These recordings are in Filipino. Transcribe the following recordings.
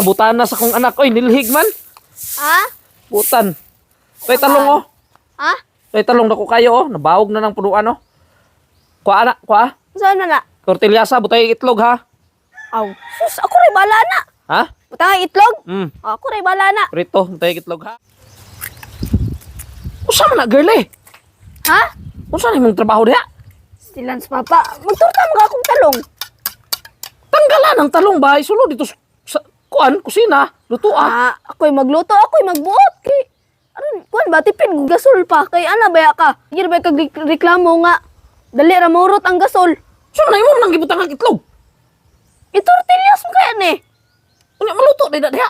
butan na sa kong anak. Oy, nilhig man. Ha? Butan. Tay talong oh. Ha? Tay talong na ko kayo oh. Nabawog na ng punuan oh. Kuha anak, kuha. Saan na na? Tortilyasa, butay itlog ha. Aw, sus, ako rin bala na. Ha? Butang itlog? Hmm. Ako rin bala na. Rito, butay itlog ha. Usa man na girl eh. Ha? Usa na imong trabaho diha? Silans, papa. Magturta mga akong talong. Tanggalan ang talong ba? Isulo dito sa kuan, kusina, lutuan. Ako'y magluto, ako'y magbuot. Kay, ano, kuan ba, tipid gasol pa. Kay, ana, baya ka. Hindi ba kag reklamo nga. Dali, ramurot ang gasol. So na imo nang gibutang ang itlog. Itortillas mo kaya ni. Unya maluto diha diha.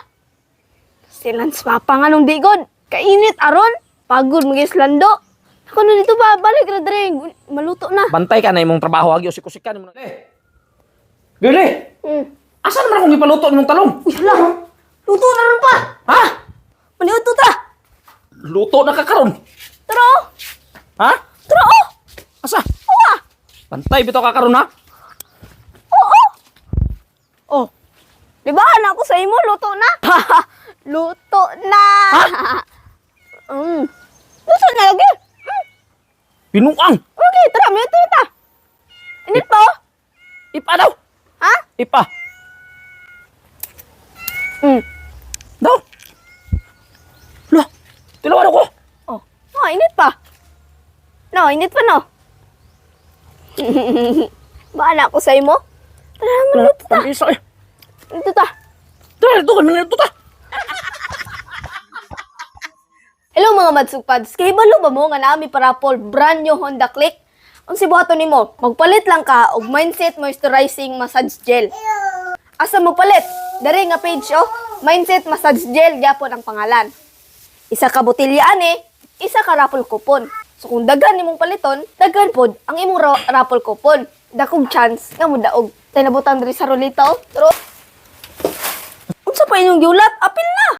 Silans, papa nga nung digod. Kainit, aron. Pagod, mag-islando. Ako na dito ba, balik na dre. Maluto na. Bantay ka na imong trabaho agi usik-usikan mo na. Girl eh. Asa naman akong ipaluto nimong talong? Uy, hala. Luto na rin pa. Ha? Maniuto ta. Luto na ka karon. Tara, oh. Ha? Tara, oh. Asa? Oo, ah. Bantay bitaw ka karon ha? Oo. Oh. Di ba, anak ko sa imo, luto na. Luto na. Ha? Luto na lagi. Binuang. Okay, tara, may ito ta. Init pa, oh. Ipa daw. Ha? Ipa. Daw. Lo. Tilawan ako. Oh, init pa. No, init pa, no. Ba, anak ko sa imo? Tara, maluto ta. Pamisa eh. Luto ta. Tara, ito ka. Ito ta. Hello mga madsugpads, kay balo ba mo nga naami parapol brand new Honda Click? Ang sibuhato nimo, magpalit lang ka og Mindset Moisturizing Massage Gel. Asa mo palit? Dari nga page oh, Mindset Massage Gel gyapon ang pangalan. Isa ka botelya ani, isa ka raffle coupon. So kung daghan nimong paliton, daghan pod ang imong raffle coupon. Dakog chance nga mo daog. Tay nabutang diri sa rolita oh. Pero unsa pa inyong giulat? Apil na.